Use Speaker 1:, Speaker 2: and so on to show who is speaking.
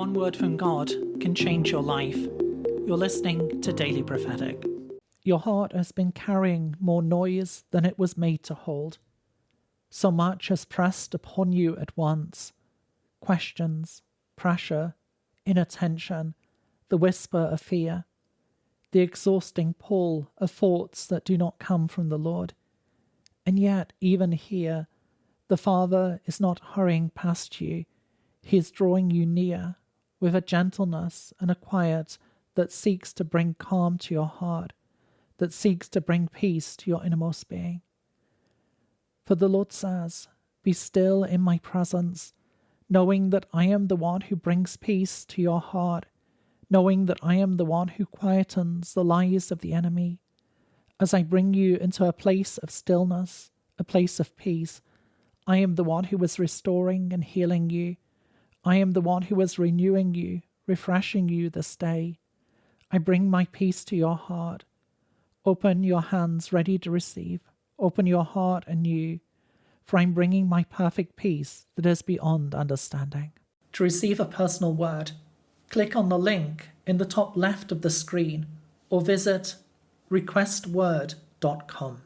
Speaker 1: one word from God can change your life. You're listening to Daily Prophetic. Your heart has been carrying more noise than it was made to hold. So much has pressed upon you at once. Questions, pressure, inattention, the whisper of fear, the exhausting pull of thoughts that do not come from the Lord. And yet, even here, the Father is not hurrying past you. He is drawing you near with a gentleness and a quiet that seeks to bring calm to your heart, that seeks to bring peace to your innermost being. For the Lord says, "Be still in my presence, knowing that I am the one who brings peace to your heart, knowing that I am the one who quietens the lies of the enemy. As I bring you into a place of stillness, a place of peace, I am the one who is restoring and healing you. I am the one who is renewing you, refreshing you this day. I bring my peace to your heart. Open your hands ready to receive. Open your heart anew, for I'm bringing my perfect peace that is beyond understanding." To receive a personal word, click on the link in the top left of the screen or visit requestword.com.